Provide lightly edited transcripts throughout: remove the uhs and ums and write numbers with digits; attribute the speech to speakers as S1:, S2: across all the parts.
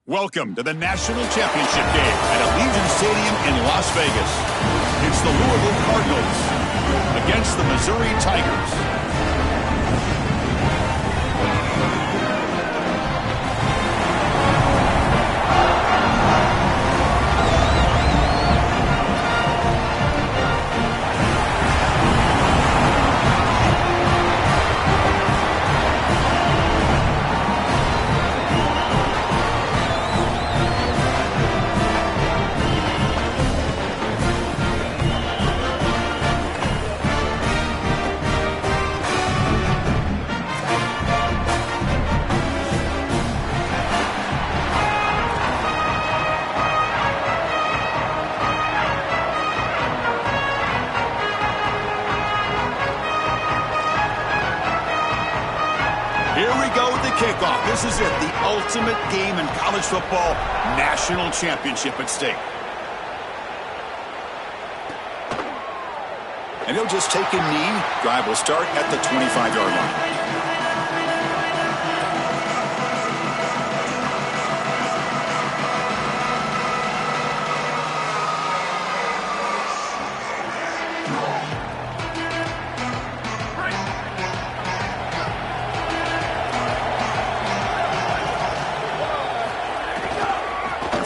S1: Welcome to the National Championship game at Allegiant Stadium in Las Vegas. It's the Louisville Cardinals against the Missouri Tigers. Here we go with the kickoff. This is it, the ultimate game in college football, national championship at stake. And he'll just take a knee. Drive will start at the 25-yard line.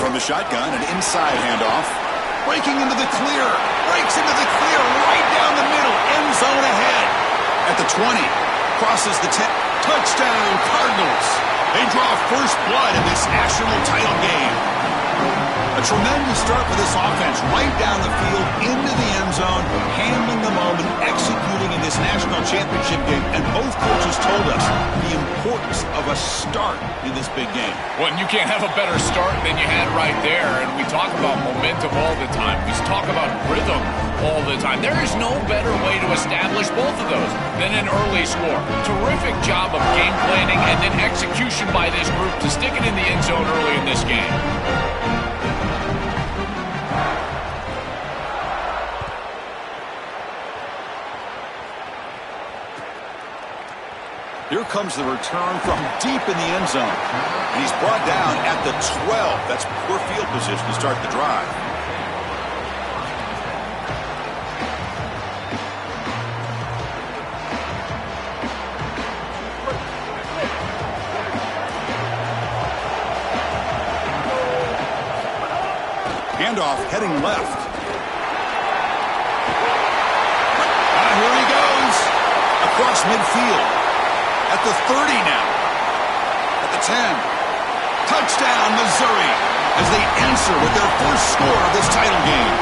S1: From the shotgun, an inside handoff. Breaking into the clear. Breaks into the clear right down the middle. End zone ahead. At the 20. Crosses the 10. Touchdown, Cardinals. They draw first blood in this national title game. A tremendous start for this offense. Right down the field, into the end zone, handling the moment, executing in this national championship game. And both coaches told us the importance of a start in this big game.
S2: Well, and you can't have a better start than you had right there. And we talk about momentum all the time. We talk about rhythm all the time. There is no better way to establish both of those than an early score. Terrific job of game planning and then execution by this group to stick it in the end zone early in this game.
S1: Here comes the return from deep in the end zone. And he's brought down at the 12. That's poor field position to start the drive. Handoff heading left. Here he goes. Across midfield. At the 30 now. At the 10. Touchdown, Missouri, as they answer with their first score of this title game.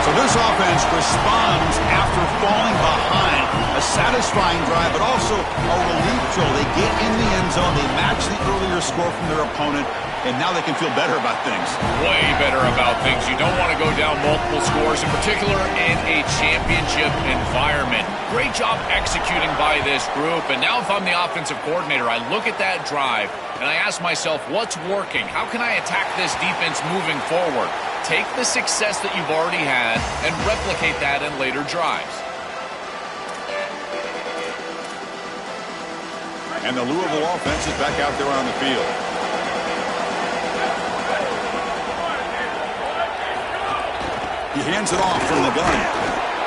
S1: So this offense responds after falling behind. A satisfying drive, but also a relief throw. They get in the end zone. They match the earlier score from their opponent, and now they can feel better about things.
S2: Way better about things. You don't want to go down multiple scores, in particular in a championship environment. Great job executing by this group. And now if I'm the offensive coordinator, I look at that drive and I ask myself, what's working? How can I attack this defense moving forward? Take the success that you've already had and replicate that in later drives.
S1: And the Louisville offense is back out there on the field. He hands it off from the gun.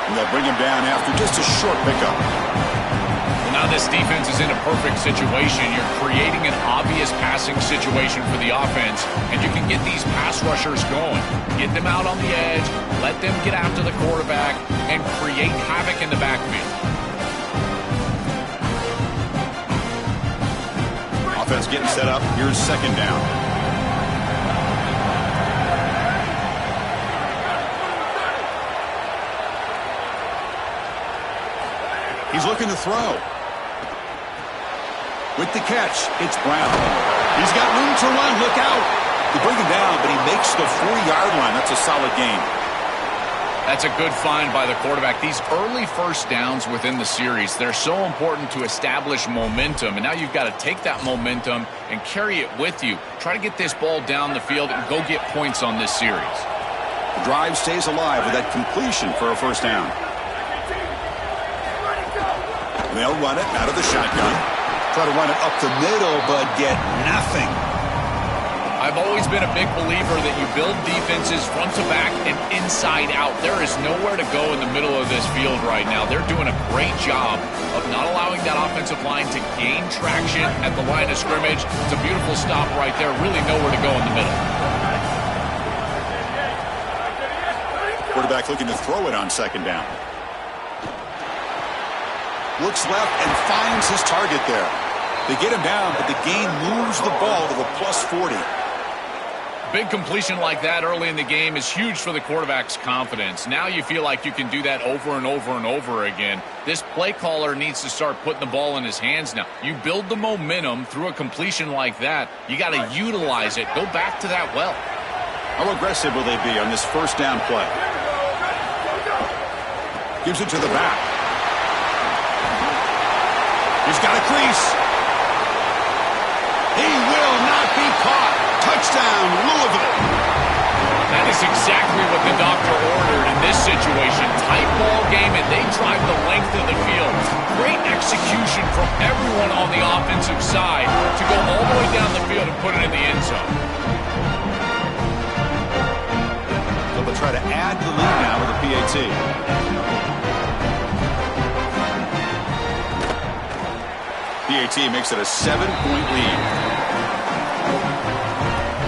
S1: And they'll bring him down after just a short pickup.
S2: Well, now this defense is in a perfect situation. You're creating an obvious passing situation for the offense, and you can get these pass rushers going. Get them out on the edge, let them get after the quarterback, and create havoc in the backfield.
S1: Offense getting set up. Here's second down. He's looking to throw. With the catch, it's Brown. He's got room to run. Look out. They bring him down, but he makes the 40-yard line. That's a solid gain.
S2: That's a good find by the quarterback. These early first downs within the series, they're so important to establish momentum. And now you've got to take that momentum and carry it with you. Try to get this ball down the field and go get points on this series.
S1: The drive stays alive with that completion for a first down. They'll run it out of the shotgun. Try to run it up the middle, but get nothing.
S2: I've always been a big believer that you build defenses front to back and inside out. There is nowhere to go in the middle of this field right now. They're doing a great job of not allowing that offensive line to gain traction at the line of scrimmage. It's a beautiful stop right there. Really nowhere to go in the middle.
S1: Quarterback looking to throw it on second down. Looks left and finds his target there. They get him down, but the gain moves the ball to the plus 40.
S2: Big completion like that early in the game is huge for the quarterback's confidence. Now you feel like you can do that over and over and over again. This play caller needs to start putting the ball in his hands now. You build the momentum through a completion like that. You got to utilize it. Go back to that well.
S1: How aggressive will they be on this first down play? Gives it to the back. He's got a crease. He will not be caught. Touchdown, Louisville.
S2: That is exactly what the doctor ordered in this situation. Tight ball game, and they drive the length of the field. Great execution from everyone on the offensive side to go all the way down the field and put it in the end zone.
S1: So they'll try to add the lead now with a PAT. PAT makes it a 7-point lead.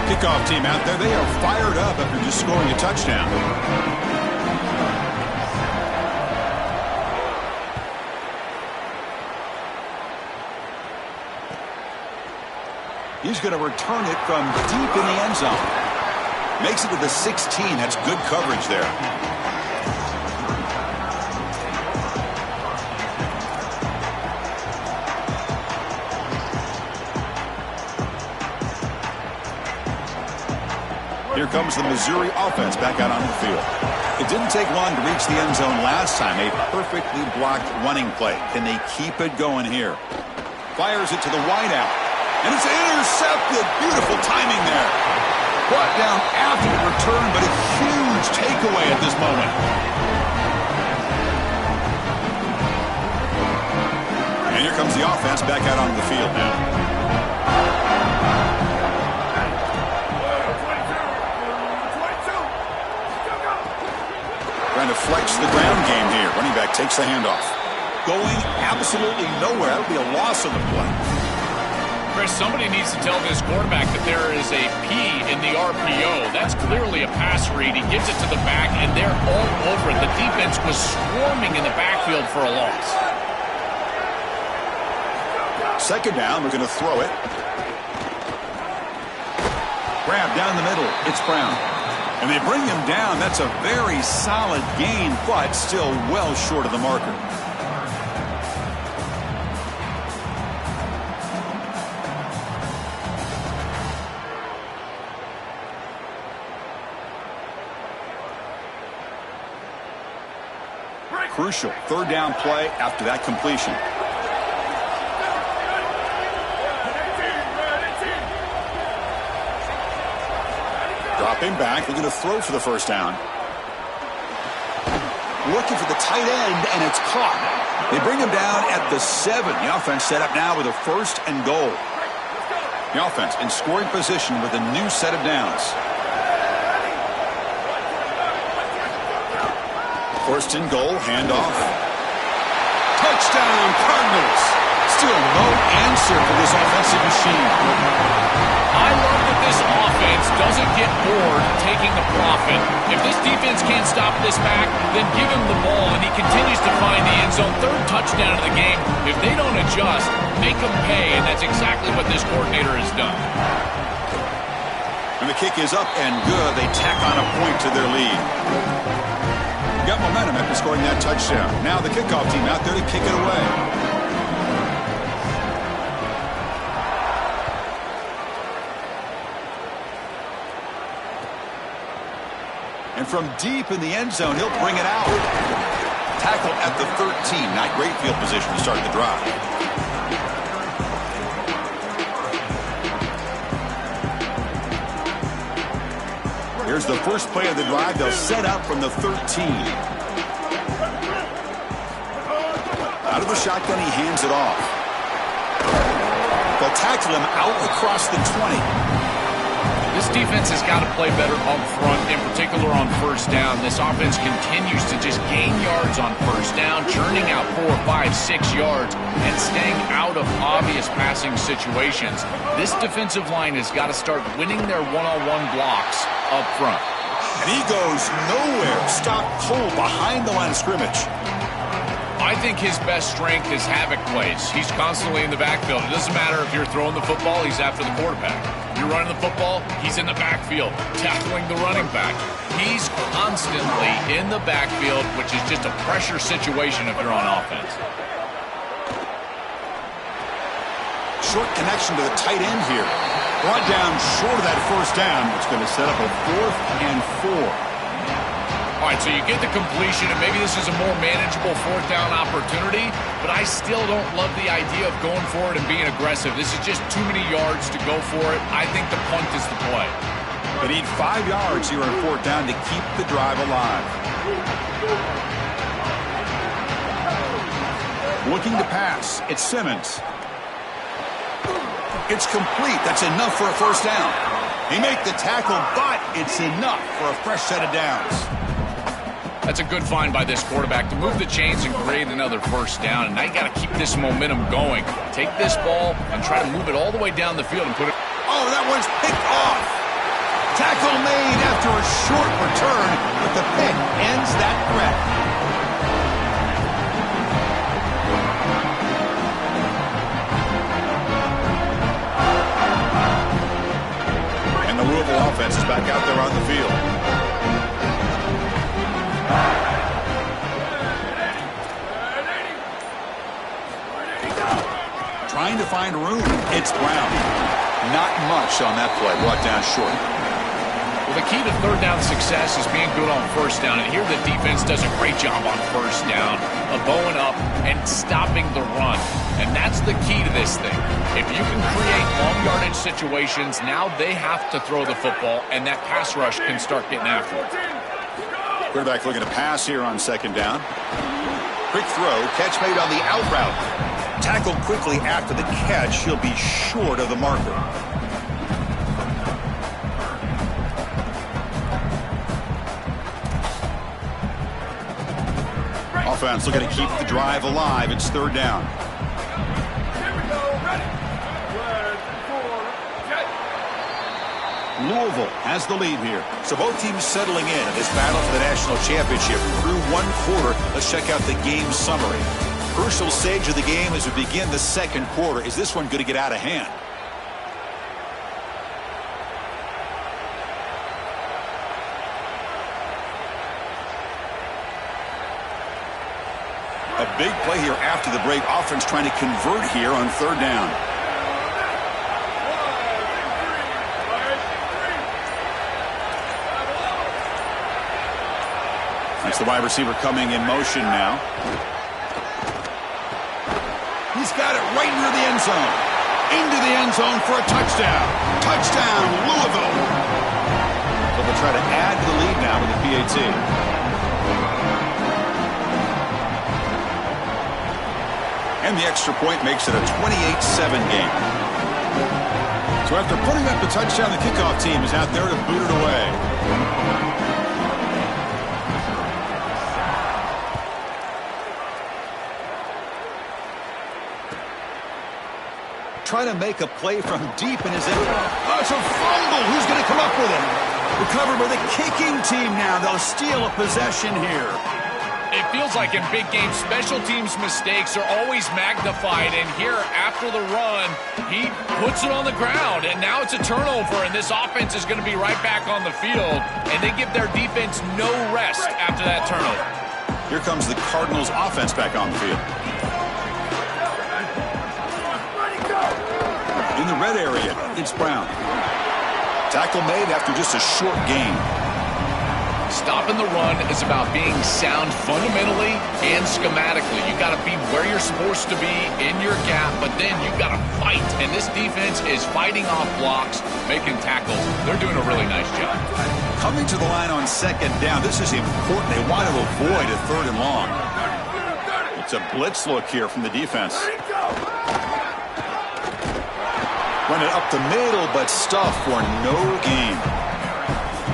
S1: Kickoff team out there. They are fired up after just scoring a touchdown. He's going to return it from deep in the end zone. Makes it to the 16. That's good coverage there. Here comes the Missouri offense back out on the field. It didn't take long to reach the end zone last time. A perfectly blocked running play. Can they keep it going here? Fires it to the wideout. And it's intercepted. Beautiful timing there. Brought down after the return, but a huge takeaway at this moment. And here comes the offense back out on the field now. Trying to flex the ground game here. Running back takes the handoff. Going absolutely nowhere. That would be a loss on the play.
S2: Chris, somebody needs to tell this quarterback that there is a P in the RPO. That's clearly a pass read. He gives it to the back, and they're all over it. The defense was swarming in the backfield for a loss.
S1: Second down, we're going to throw it. Grab down the middle. It's Brown. And they bring him down. That's a very solid gain, but still well short of the marker. Crucial third down play after that completion. Dropping back, they're going to throw for the first down. Looking for the tight end, and it's caught. They bring him down at the 7. The offense set up now with a first and goal. The offense in scoring position with a new set of downs. First and goal, handoff. Touchdown, Cardinals. Still no answer for this offensive machine.
S2: I love that this offense doesn't get bored taking the profit. If this defense can't stop this back, then give him the ball, and he continues to find the end zone. Third touchdown of the game. If they don't adjust, make them pay, and that's exactly what this coordinator has done.
S1: And the kick is up and good. They tack on a point to their lead. Got momentum after scoring that touchdown. Now the kickoff team out there to kick it away. And from deep in the end zone, he'll bring it out. Tackle at the 13. Not great field position to start the drive. Here's the first play of the drive. They'll set up from the 13. Out of the shotgun, he hands it off. They'll tackle him out across the 20.
S2: This defense has got to play better up front, in particular on first down. This offense continues to just gain yards on first down, churning out 4, 5, 6 yards, and staying out of obvious passing situations. This defensive line has got to start winning their one-on-one blocks up front.
S1: And he goes nowhere. Stopped cold behind the line of scrimmage.
S2: I think his best strength is havoc plays. He's constantly in the backfield. It doesn't matter if you're throwing the football, he's after the quarterback. If you're running the football, he's in the backfield, tackling the running back. He's constantly in the backfield, which is just a pressure situation if you're on offense.
S1: Short connection to the tight end here. Brought down short of that first down. It's going to set up a 4th and 4.
S2: All right, so you get the completion, and maybe this is a more manageable 4th down opportunity, but I still don't love the idea of going for it and being aggressive. This is just too many yards to go for it. I think the punt is the play.
S1: They need 5 yards here on 4th down to keep the drive alive. Looking to pass. It's Simmons. It's complete. That's enough for a first down. He make the tackle, but it's enough for a fresh set of downs.
S2: That's a good find by this quarterback to move the chains and create another first down. And now you got to keep this momentum going. Take this ball and try to move it all the way down the field and put it.
S1: Oh, that one's picked off. Tackle made after a short return, but the pick ends that threat. And the Louisville offense is back out there on the field. Trying to find room. It's Brown. Not much on that play. Brought down short.
S2: Well, the key to 3rd down success is being good on first down. And here the defense does a great job on first down of bowing up and stopping the run. And that's the key to this thing. If you can create long yardage situations, now they have to throw the football, and that pass rush can start getting after it.
S1: Quarterback looking to pass here on 2nd down. Quick throw. Catch made on the out route. Tackled quickly after the catch. He'll be short of the marker. Offense looking to keep the drive alive. It's 3rd down. Louisville has the lead here. So both teams settling in this battle for the national championship through 1 quarter. Let's check out the game summary. Crucial stage of the game as we begin the 2nd quarter. Is this one going to get out of hand? A big play here after the break. Offense trying to convert here on 3rd down. That's the wide receiver coming in motion now. He's got it right near the end zone. Into the end zone for a touchdown. Touchdown, Louisville. So they'll try to add to the lead now with the PAT. And the extra point makes it a 28-7 game. So after putting up the touchdown, the kickoff team is out there to boot it away. Trying to make a play from deep in his end. Oh, it's a fumble. Who's going to come up with it? Recovered by the kicking team now. They'll steal a possession here.
S2: It feels like in big games, special teams mistakes are always magnified. And here, after the run, he puts it on the ground. And now it's a turnover, and this offense is going to be right back on the field. And they give their defense no rest after that turnover.
S1: Here comes the Cardinals offense back on the field. In the red area, it's Brown. Tackle made after just a short gain.
S2: Stopping the run is about being sound fundamentally and schematically. You got to be where you're supposed to be in your gap, but then you got to fight. And this defense is fighting off blocks, making tackles. They're doing a really nice job.
S1: Coming to the line on 2nd down. This is important. They want to avoid a 3rd and long. It's a blitz look here from the defense. Run it up the middle, but stuff for no gain.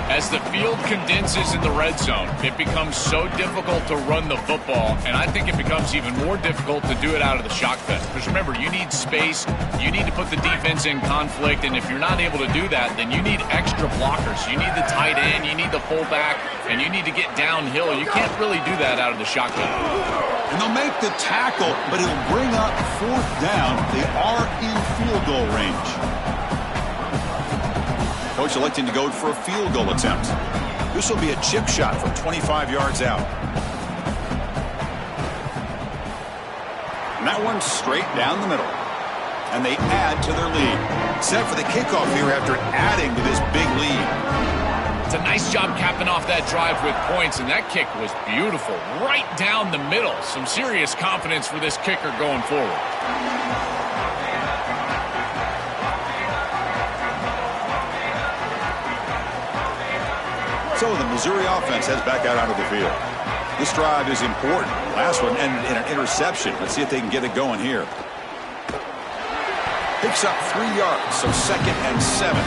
S2: As the field condenses in the red zone, it becomes so difficult to run the football, and I think it becomes even more difficult to do it out of the shotgun. Because remember, you need space, you need to put the defense in conflict, and if you're not able to do that, then you need extra blockers. You need the tight end, you need the fullback, and you need to get downhill. You can't really do that out of the shotgun.
S1: And they'll make the tackle, but it'll bring up 4th down. They are in field goal range. Coach electing to go for a field goal attempt. This will be a chip shot from 25 yards out. And that one's straight down the middle. And they add to their lead. Set for the kickoff here after adding to this big lead.
S2: It's a nice job capping off that drive with points, and that kick was beautiful. Right down the middle. Some serious confidence for this kicker going forward.
S1: So the Missouri offense heads back out onto the field. This drive is important. Last one ended in an interception. Let's see if they can get it going here. Picks up 3 yards, so 2nd and 7.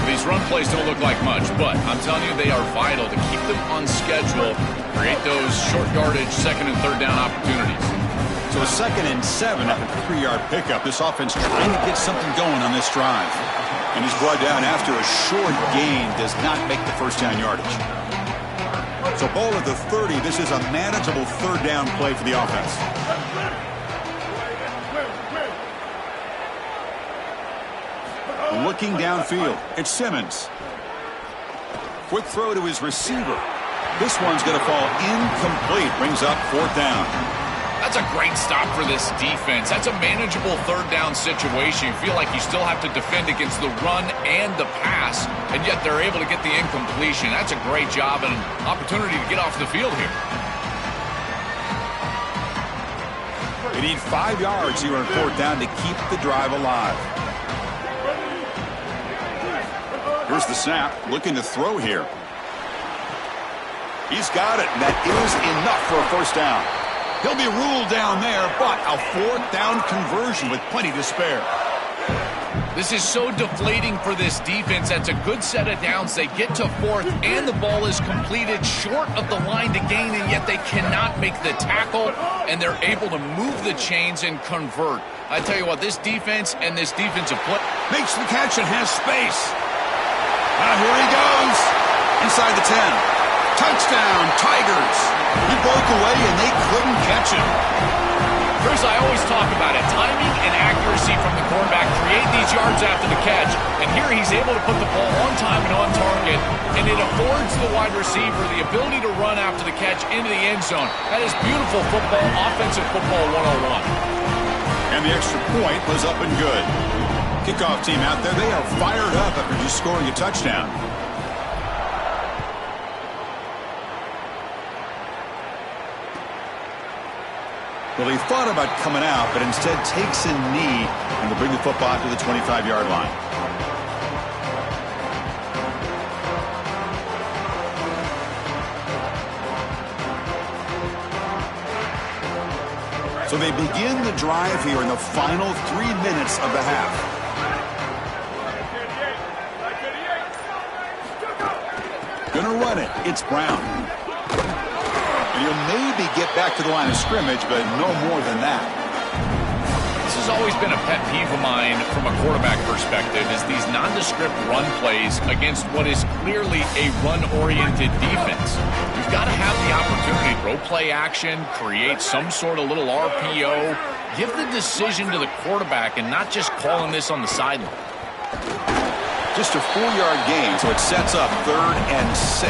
S2: These run plays don't look like much, but I'm telling you, they are vital to keep them on schedule, create those short yardage 2nd and 3rd down opportunities.
S1: So a 2nd and 7 after a 3-yard pickup. This offense trying to get something going on this drive. And he's brought down after a short gain does not make the 1st down yardage. So ball at the 30. This is a manageable 3rd down play for the offense. Looking downfield, it's Simmons. Quick throw to his receiver. This one's going to fall incomplete. Brings up 4th down.
S2: That's a great stop for this defense. That's a manageable 3rd down situation. You feel like you still have to defend against the run and the pass, and yet they're able to get the incompletion. That's a great job and an opportunity to get off the field here.
S1: They need 5 yards here on 4th down to keep the drive alive. Here's the snap, looking to throw here. He's got it, and that is enough for a 1st down. He'll be ruled down there, but a 4th down conversion with plenty to spare.
S2: This is so deflating for this defense. That's a good set of downs. They get to 4th, and the ball is completed short of the line to gain, and yet they cannot make the tackle, and they're able to move the chains and convert. I tell you what, this defense and this defensive play
S1: makes the catch and has space. Now here he goes. Inside the 10. Touchdown, Tigers. He broke away, and they couldn't catch him.
S2: Chris, I always talk about it. Timing and accuracy from the quarterback create these yards after the catch. And here he's able to put the ball on time and on target. And it affords the wide receiver the ability to run after the catch into the end zone. That is beautiful football, offensive football 101.
S1: And the extra point was up and good. Kickoff team out there, they are fired up after just scoring a touchdown. Well, he thought about coming out, but instead takes a knee and will bring the football to the 25-yard line. So they begin the drive here in the final 3 minutes of the half. Gonna run it. It's Brown. And he'll maybe get back to the line of scrimmage, but no more than that.
S2: This has always been a pet peeve of mine from a quarterback perspective, is these nondescript run plays against what is clearly a run-oriented defense. You've got to have the opportunity to throw play action, create some sort of little RPO, give the decision to the quarterback and not just calling this on the sideline.
S1: Just a 4-yard gain, so it sets up 3rd and 6.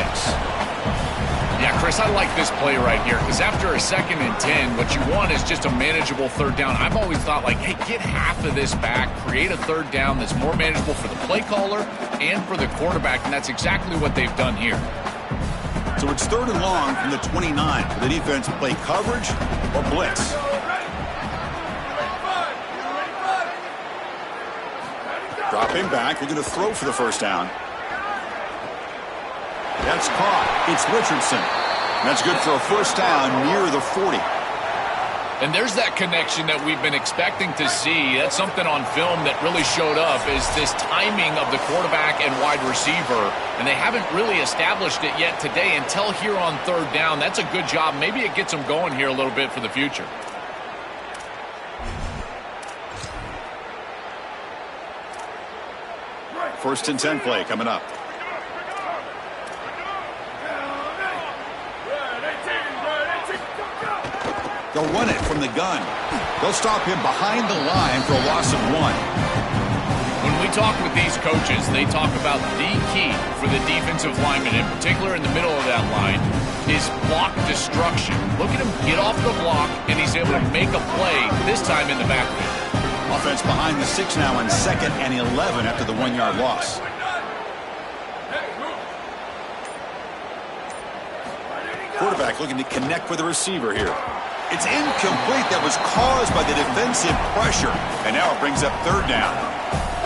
S2: Yeah, Chris, I like this play right here because after a 2nd and 10, what you want is just a manageable 3rd down. I've always thought, like, hey, get half of this back, create a 3rd down that's more manageable for the play caller and for the quarterback, and that's exactly what they've done here.
S1: So it's 3rd and long from the 29. For the defense, play coverage or blitz. Dropping back, they're going to throw for the 1st down. That's caught. It's Richardson. That's good for a 1st down near the 40.
S2: And there's that connection that we've been expecting to see. That's something on film that really showed up, is this timing of the quarterback and wide receiver. And they haven't really established it yet today until here on third down. That's a good job. Maybe it gets them going here a little bit for the future.
S1: First and 10 play coming up. They'll run it from the gun. They'll stop him behind the line for a loss of 1.
S2: When we talk with these coaches, they talk about the key for the defensive lineman, in particular in the middle of that line, is block destruction. Look at him get off the block, and he's able to make a play, this time in the backfield.
S1: Offense behind the 6 now on 2nd and 11 after the 1-yard loss. Quarterback looking to connect with the receiver here. It's incomplete. That was caused by the defensive pressure. And now it brings up third down.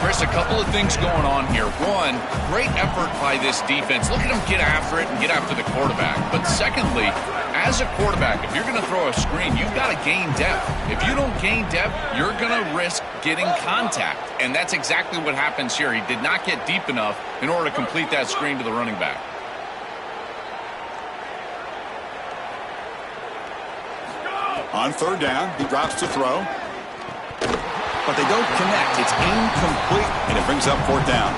S2: Chris, a couple of things going on here. One, great effort by this defense. Look at them get after it and get after the quarterback. But secondly, as a quarterback, if you're going to throw a screen, you've got to gain depth. If you don't gain depth, you're going to risk getting contact. And that's exactly what happens here. He did not get deep enough in order to complete that screen to the running back.
S1: On third down, he drops to throw. But they don't connect. It's incomplete, and it brings up fourth down.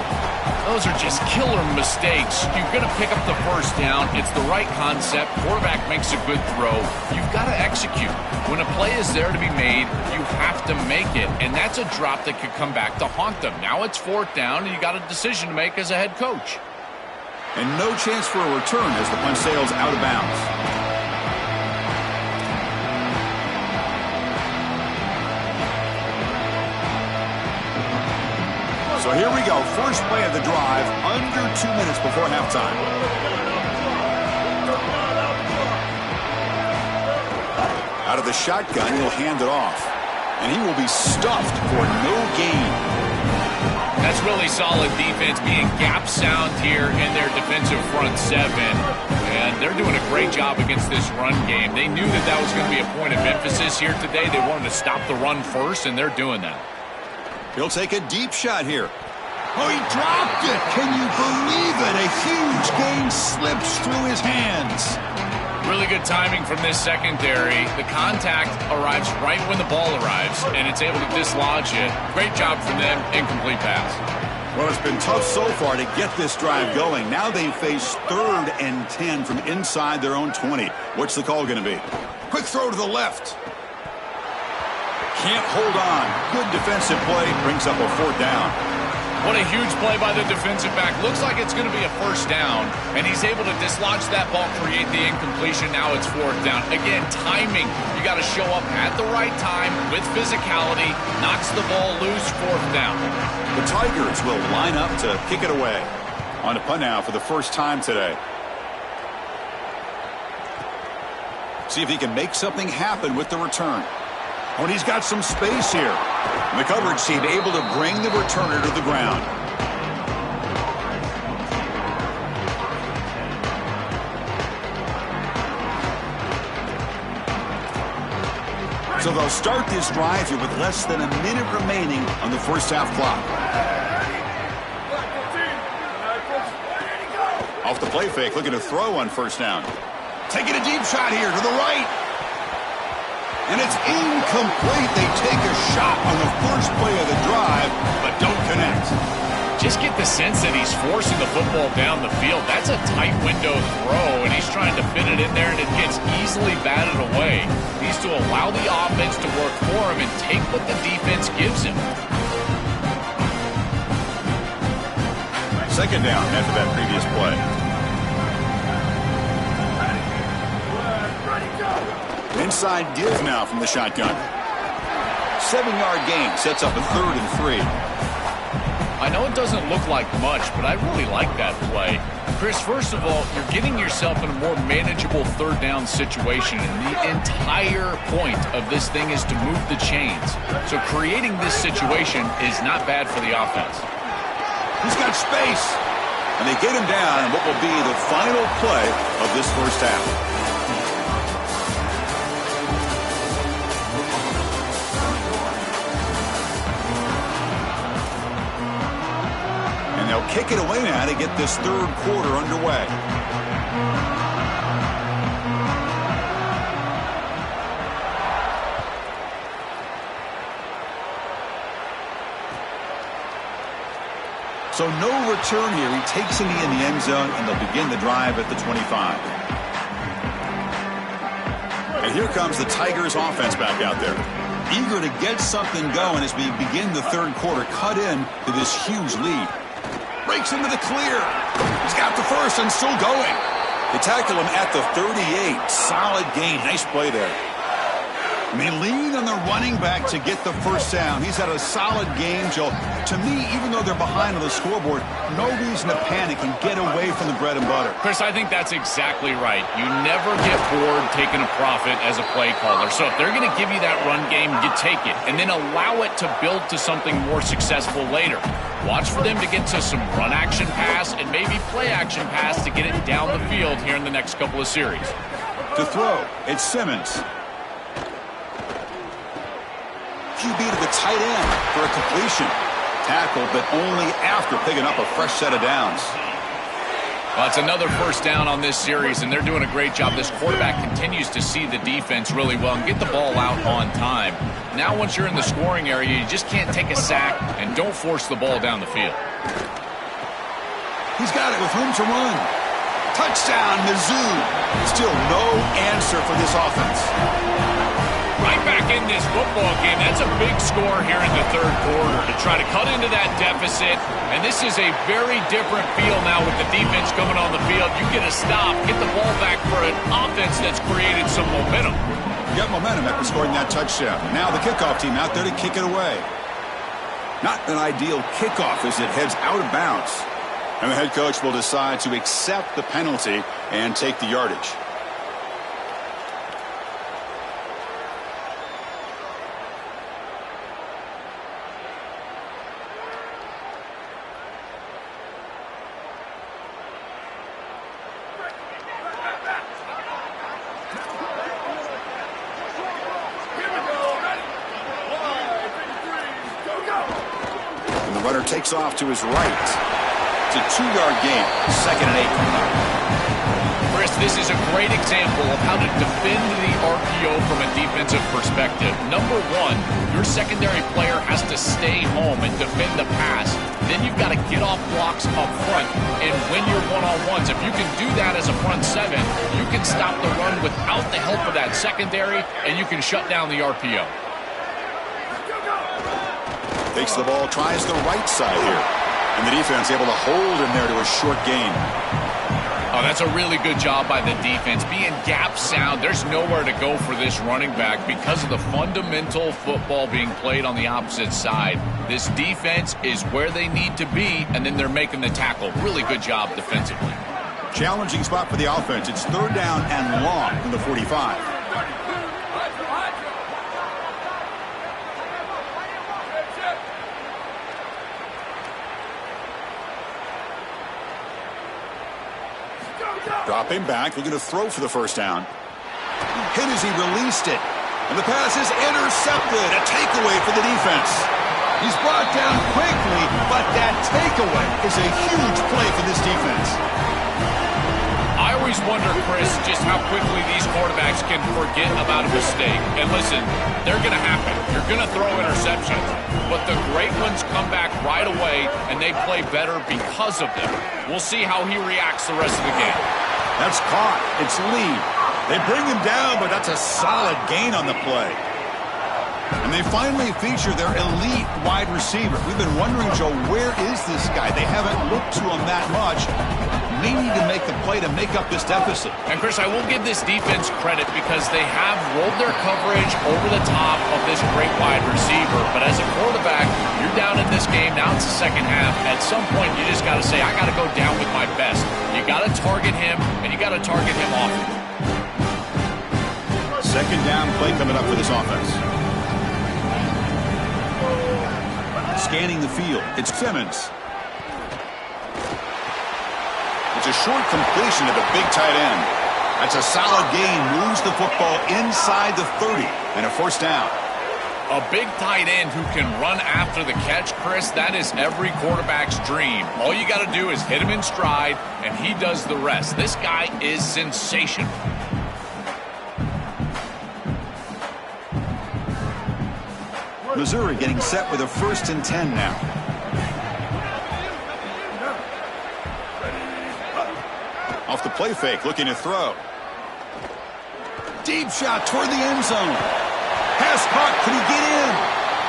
S2: Those are just killer mistakes. You're going to pick up the first down. It's the right concept. Quarterback makes a good throw. You've got to execute. When a play is there to be made, you have to make it. And that's a drop that could come back to haunt them. Now it's fourth down, and you got a decision to make as a head coach.
S1: And no chance for a return as the punt sails out of bounds. So here we go, first play of the drive, under 2 minutes before halftime. Out of the shotgun, he'll hand it off. And he will be stuffed for no gain.
S2: That's really solid defense, being gap sound here in their defensive front 7. And they're doing a great job against this run game. They knew that that was going to be a point of emphasis here today. They wanted to stop the run first, and they're doing that.
S1: He'll take a deep shot here. Oh, he dropped it. Can you believe it? A huge gain slips through his hands.
S2: Really good timing from this secondary. The contact arrives right when the ball arrives, and it's able to dislodge it. Great job from them. Incomplete pass.
S1: Well, it's been tough so far to get this drive going. Now they face 3rd and 10 from inside their own 20. What's the call going to be? Quick throw to the left. Can't hold on. Good defensive play. Brings up a fourth down.
S2: What a huge play by the defensive back. Looks like it's going to be a first down, and he's able to dislodge that ball, create the incompletion. Now it's fourth down. Again, timing. You got to show up at the right time with physicality. Knocks the ball loose, fourth down.
S1: The Tigers will line up to kick it away. On a punt now for the first time today. See if he can make something happen with the return. Oh, and he's got some space here. And the coverage team able to bring the returner to the ground. So they'll start this drive here with less than a minute remaining on the first half clock. Off the play fake, looking to throw on first down. Taking a deep shot here to the right. And it's incomplete. They take a shot on the first play of the drive, but don't connect.
S2: Just get the sense that he's forcing the football down the field. That's a tight window throw, and he's trying to fit it in there, and it gets easily batted away. He needs to allow the offense to work for him and take what the defense gives him.
S1: Second down after that previous play. Inside give now from the shotgun. 7-yard gain sets up a 3rd and 3.
S2: I know it doesn't look like much, but I really like that play. Chris, first of all, you're getting yourself in a more manageable third down situation, and the entire point of this thing is to move the chains. So creating this situation is not bad for the offense.
S1: He's got space, and they get him down in what will be the final play of this first half. they'll kick it away now to get this third quarter underway. So no return here. He takes it in the end zone, and they'll begin the drive at the 25. And here comes the Tigers offense back out there. Eager to get something going as we begin the third quarter. Cut in to this huge lead. Breaks into the clear. He's got the first and still going. They tackle him at the 38. Solid gain. Nice play there. And they lean on the running back to get the first down. He's had a solid game, Joe. To me, even though they're behind on the scoreboard, no reason to panic and get away from the bread and butter.
S2: Chris, I think that's exactly right. You never get bored taking a profit as a play caller. So if they're going to give you that run game, you take it. And then allow it to build to something more successful later. Watch for them to get to some run action pass and maybe play action pass to get it down the field here in the next couple of series.
S1: To throw, it's Simmons. QB to the tight end for a completion. Tackle, but only after picking up a fresh set of downs.
S2: Well, it's another first down on this series, and they're doing a great job. This quarterback continues to see the defense really well and get the ball out on time. Now, once you're in the scoring area, you just can't take a sack and don't force the ball down the field.
S1: He's got it with room to run. Touchdown, Mizzou. Still no answer for this offense.
S2: Right back in this football game. That's a big score here in the third quarter to try to cut into that deficit. And this is a very different feel now with the defense coming on the field. You get a stop, get the ball back for an offense that's created some momentum.
S1: You got momentum after scoring that touchdown. Now the kickoff team out there to kick it away. Not an ideal kickoff as it heads out of bounds. And the head coach will decide to accept the penalty and take the yardage. Runner takes off to his right. It's a 2-yard gain. 2nd and 8 coming up.
S2: Chris, this is a great example of how to defend the RPO from a defensive perspective. Number one, your secondary player has to stay home and defend the pass. Then you've got to get off blocks up front and win your one-on-ones. If you can do that as a front seven, you can stop the run without the help of that secondary, and you can shut down the RPO.
S1: Takes the ball, tries the right side here. And the defense able to hold him there to a short gain.
S2: Oh, that's a really good job by the defense. Being gap sound, there's nowhere to go for this running back because of the fundamental football being played on the opposite side. This defense is where they need to be, and then they're making the tackle. Really good job defensively.
S1: Challenging spot for the offense. It's 3rd down and long from the 45. Dropping back, looking to throw for the first down. Hit as he released it. And the pass is intercepted. A takeaway for the defense. He's brought down quickly, but that takeaway is a huge play for this defense.
S2: I always wonder, Chris, just how quickly these quarterbacks can forget about a mistake. And listen, they're going to happen. You're going to throw interceptions. But the great ones come back right away, and they play better because of them. We'll see how he reacts the rest of the game.
S1: That's caught. It's Lee. They bring him down, but that's a solid gain on the play. And they finally feature their elite wide receiver. We've been wondering, Joe, where is this guy? They haven't looked to him that much. They need to make the play to make up this deficit.
S2: And, Chris, I will give this defense credit because they have rolled their coverage over the top of this great wide receiver. But as a quarterback, you're down in this game. Now it's the second half. At some point, you just got to say, I got to go down with my best. You got to target him, and you got to target him often.
S1: 2nd down play coming up for this offense. Scanning the field. It's Simmons. It's a short completion to the big tight end. That's a solid gain. Moves the football inside the 30 and a first down.
S2: A big tight end who can run after the catch, Chris, that is every quarterback's dream. All you got to do is hit him in stride, and he does the rest. This guy is sensational.
S1: Missouri getting set with a 1st and 10 now. Off the play fake, looking to throw. Deep shot toward the end zone. Pass caught, could he get in?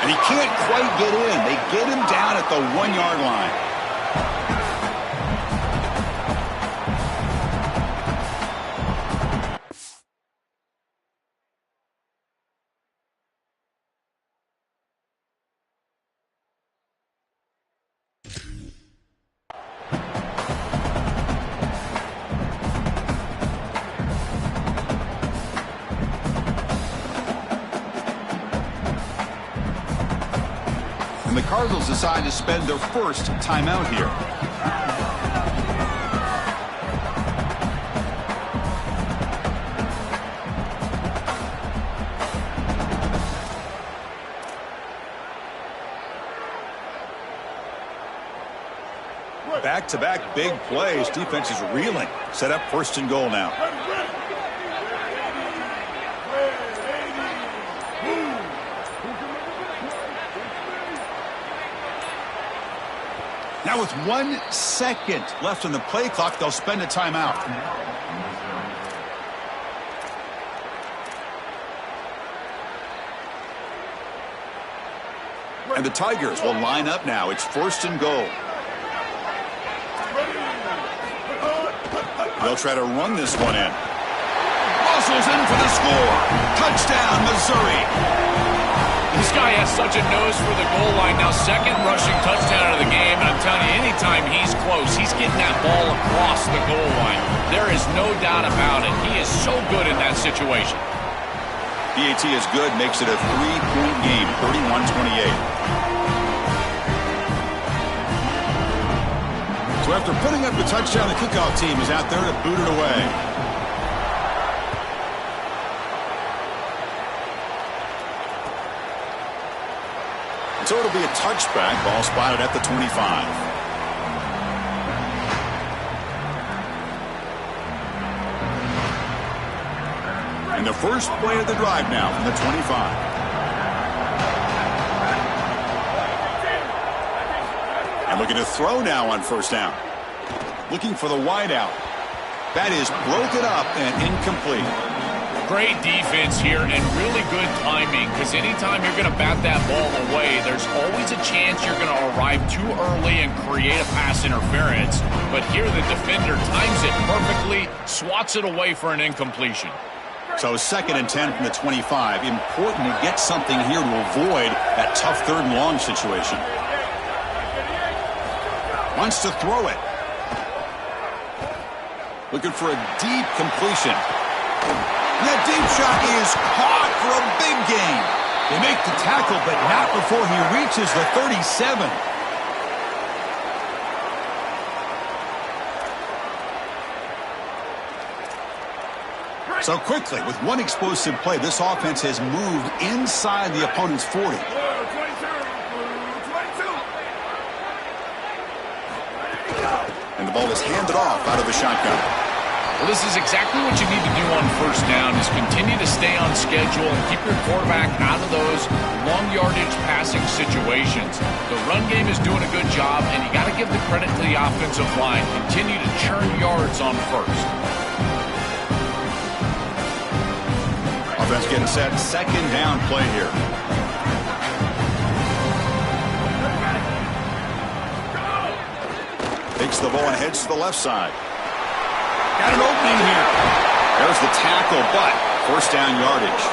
S1: And he can't quite get in. They get him down at the 1-yard line. And the Cardinals decide to spend their first timeout here. Back-to-back big plays. Defense is reeling. Set up 1st and goal now. Now with 1 second left on the play clock, they'll spend a timeout. And the Tigers will line up now. It's 1st and goal. They'll try to run this one in. Russell's in for the score. Touchdown, Missouri.
S2: This guy has such a nose for the goal line. Now, 2nd rushing touchdown of the game. And I'm telling you, anytime he's close, he's getting that ball across the goal line. There is no doubt about it. He is so good in that situation.
S1: PAT is good, makes it a 3-point game, 31-28. So after putting up the touchdown, the kickoff team is out there to boot it away. So it'll be a touchback. Ball spotted at the 25. And the first play of the drive now from the 25. And looking to throw now on 1st down. Looking for the wide out. That is broken up and incomplete.
S2: Great defense here and really good timing, because anytime you're going to bat that ball away, there's always a chance you're going to arrive too early and create a pass interference. But here the defender times it perfectly, swats it away for an incompletion.
S1: So 2nd and 10 from the 25. Important to get something here to avoid that tough 3rd and long situation. Wants to throw it. Looking for a deep completion. That deep shot is caught for a big gain. They make the tackle, but not before he reaches the 37. So quickly, with one explosive play, this offense has moved inside the opponent's 40. And the ball is handed off out of the shotgun.
S2: Well, this is exactly what you need to do on 1st down, is continue to stay on schedule and keep your quarterback out of those long yardage passing situations. The run game is doing a good job, and you got to give the credit to the offensive line. Continue to churn yards on 1st.
S1: Offense getting set. 2nd down play here. Takes the ball and heads to the left side. Got an opening here. There's the tackle, but 1st down yardage.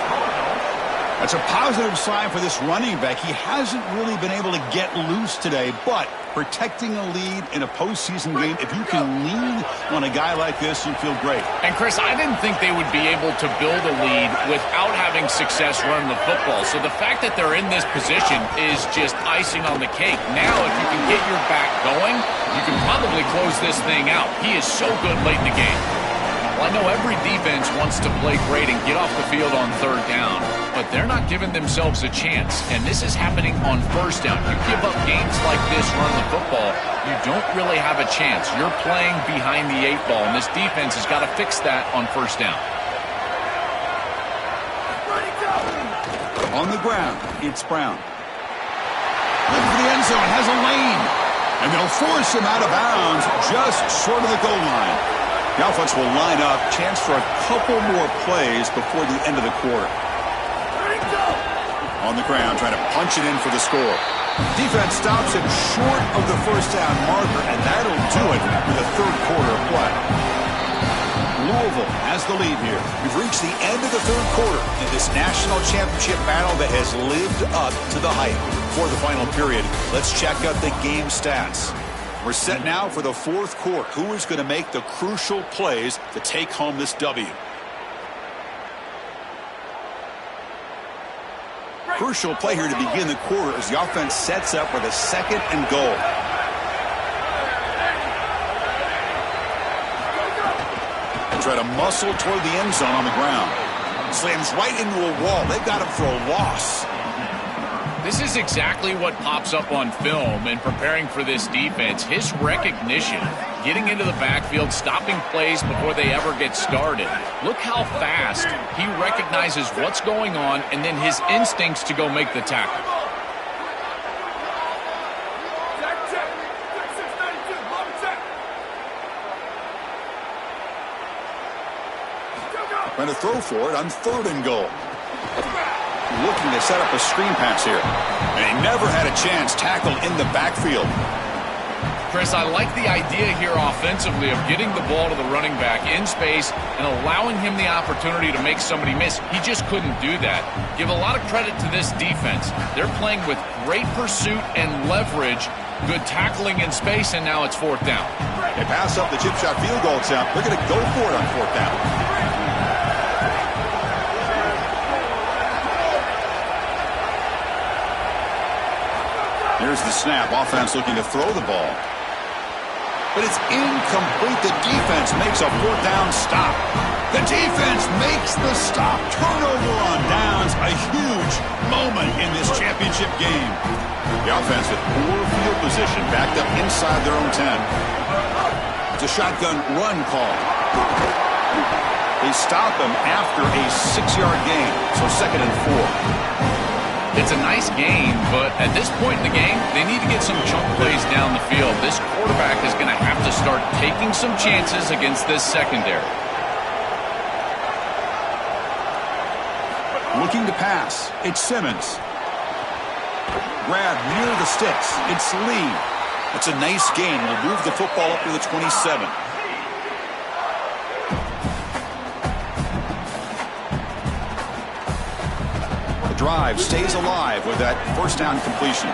S1: That's a positive sign for this running back. He hasn't really been able to get loose today, but protecting a lead in a postseason game, if you can lean on a guy like this, you feel great.
S2: And, Chris, I didn't think they would be able to build a lead without having success running the football. So the fact that they're in this position is just icing on the cake. Now, if you can get your back going, you can probably close this thing out. He is so good late in the game. Well, I know every defense wants to play great and get off the field on 3rd down. but they're not giving themselves a chance. And this is happening on first down. You give up games like this running the football, you don't really have a chance. You're playing behind the 8 ball, and this defense has got to fix that on first down.
S1: On the ground, it's Brown. Looking for the end zone, has a lane. And they'll force him out of bounds just short of the goal line. The offense will line up. Chance for a couple more plays before the end of the quarter. On the ground, trying to punch it in for the score. Defense stops him short of the first down marker, and that'll do it for the third quarter of play. Louisville has the lead here. We've reached the end of the third quarter in this national championship battle that has lived up to the hype. For the final period, let's check out the game stats. We're set now for the fourth quarter. Who is going to make the crucial plays to take home this W? Crucial play here to begin the quarter as the offense sets up with a 2nd and goal. They try to muscle toward the end zone on the ground. Slams right into a wall. They've got him for a loss.
S2: This is exactly what pops up on film in preparing for this defense. His recognition, getting into the backfield, stopping plays before they ever get started. Look how fast he recognizes what's going on and then his instincts to go make the tackle.
S1: Going to throw for it on 3rd and goal. Looking to set up a screen pass here. And he never had a chance tackled in the backfield.
S2: Chris, I like the idea here offensively of getting the ball to the running back in space and allowing him the opportunity to make somebody miss. He just couldn't do that. Give a lot of credit to this defense. They're playing with great pursuit and leverage, good tackling in space, and now it's 4th down.
S1: They pass up the chip shot field goal attempt. They're going to go for it on 4th down. Here's the snap. Offense looking to throw the ball. But it's incomplete. The defense makes a 4th down stop. The defense makes the stop. Turnover on downs. A huge moment in this championship game. The offense with poor field position backed up inside their own 10. It's a shotgun run call. They stop him after a 6-yard gain. So 2nd and 4.
S2: It's a nice game, but at this point in the game, they need to get some chunk plays down the field. This quarterback is going to have to start taking some chances against this secondary.
S1: Looking to pass. It's Simmons. Grab near the sticks. It's Lee. It's a nice gain. Will move the football up to the 27. Drive stays alive with that 1st down completion.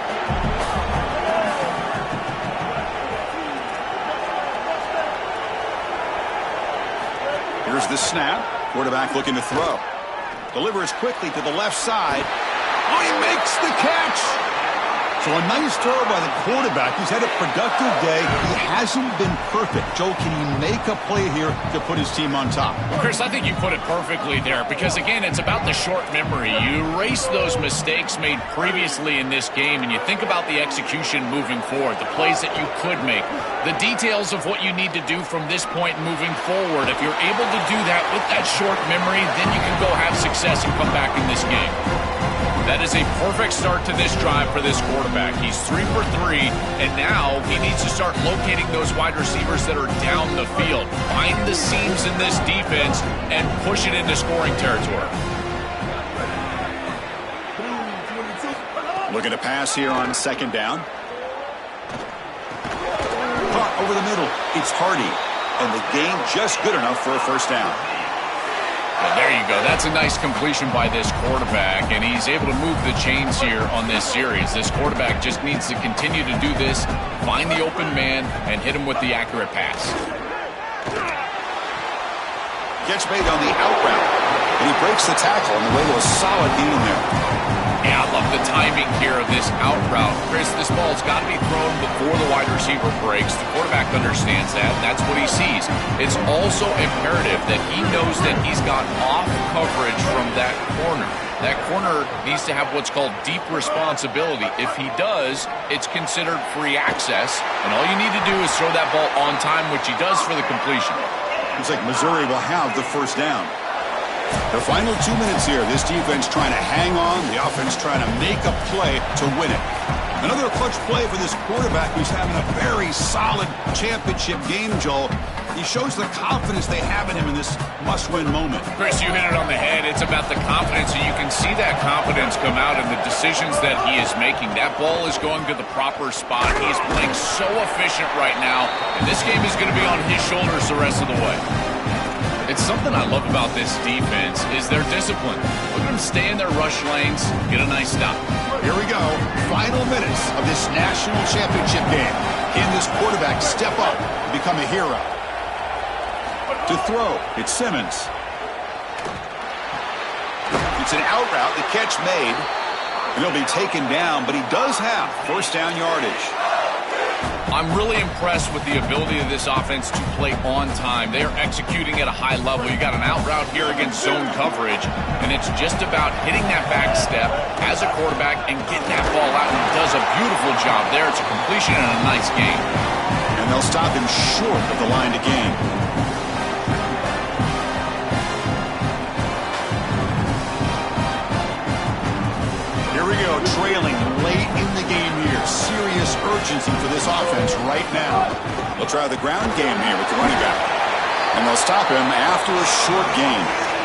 S1: Here's the snap. Quarterback looking to throw. Delivers quickly to the left side. Oh, he makes the catch. So a nice throw by the quarterback. He's had a productive day. He hasn't been perfect. Joe, can he make a play here to put his team on top?
S2: Well, Chris, I think you put it perfectly there because, again, it's about the short memory. You erase those mistakes made previously in this game, and you think about the execution moving forward, the plays that you could make, the details of what you need to do from this point moving forward. If you're able to do that with that short memory, then you can go have success and come back in this game. That is a perfect start to this drive for this quarterback. He's 3 for 3, and now he needs to start locating those wide receivers that are down the field. Find the seams in this defense and push it into scoring territory.
S1: Looking to pass here on 2nd down. Caught over the middle. It's Hardy. And the gain just good enough for a 1st down.
S2: Well, there you go. That's a nice completion by this quarterback, and he's able to move the chains here on this series. This quarterback just needs to continue to do this, find the open man, and hit him with the accurate pass.
S1: Gets made on the out route. And he breaks the tackle on the way to a solid gain there.
S2: Yeah, I love the timing here of this out route. Chris, this ball's got to be thrown before the wide receiver breaks. The quarterback understands that, and that's what he sees. It's also imperative that he knows that he's got off coverage from that corner. That corner needs to have what's called deep responsibility. If he does, it's considered free access, and all you need to do is throw that ball on time, which he does for the completion.
S1: Looks like Missouri will have the first down. The final 2 minutes here. This defense trying to hang on. The offense trying to make a play to win it. Another clutch play for this quarterback who's having a very solid championship game, Joel. He shows the confidence they have in him in this must-win moment.
S2: Chris, you hit it on the head. It's about the confidence, and you can see that confidence come out in the decisions that he is making. That ball is going to the proper spot. He is playing so efficient right now, and this game is going to be on his shoulders the rest of the way. It's something I love about this defense is their discipline. Look at them stay in their rush lanes, get a nice stop.
S1: Here we go. Final minutes of this national championship game. Can this quarterback step up and become a hero? To throw, it's Simmons. It's an out route, the catch made. And he'll be taken down, but he does have first down yardage.
S2: I'm really impressed with the ability of this offense to play on time. They are executing at a high level. You got an out route here against zone coverage, and it's just about hitting that back step as a quarterback and getting that ball out, and he does a beautiful job there. It's a completion and a nice gain.
S1: And they'll stop him short of the line to gain. Here we go, trailing late in the game here. Serious urgency for this offense right now. They'll try the ground game here with the running back. And they'll stop him after a short gain.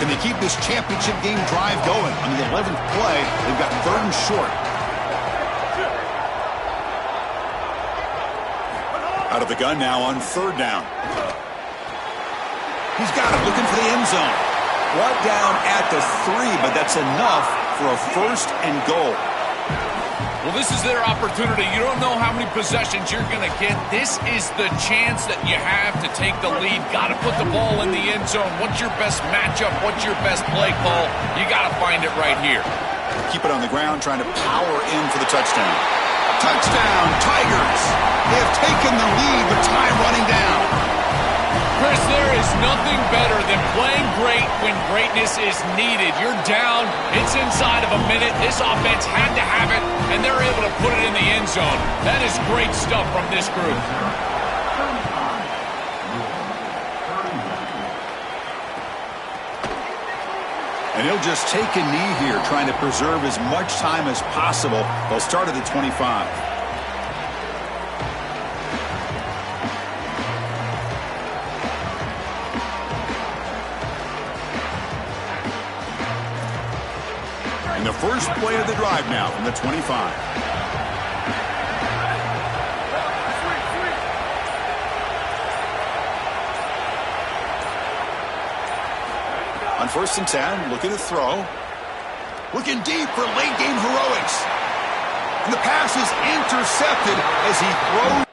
S1: Can they keep this championship game drive going? On the 11th play, they've got third and short. Out of the gun now on third down. He's got it, looking for the end zone. Brought down at the 3, but that's enough for a first and goal.
S2: Well, this is their opportunity. You don't know how many possessions you're going to get. This is the chance that you have to take the lead. Got to put the ball in the end zone. What's your best matchup? What's your best play call? You got to find it right here.
S1: Keep it on the ground, trying to power in for the touchdown. Touchdown, Tigers! They have taken the lead with time running down.
S2: Chris, there is nothing better than playing great when greatness is needed. You're down. It's inside of a minute. This offense had to have it, and they're able to put it in the end zone. That is great stuff from this group.
S1: And he'll just take a knee here, trying to preserve as much time as possible. They'll start at the 25. And the first play of the drive now from the 25. On 1st and 10, looking to throw. Looking deep for late game heroics. And the pass is intercepted as he throws.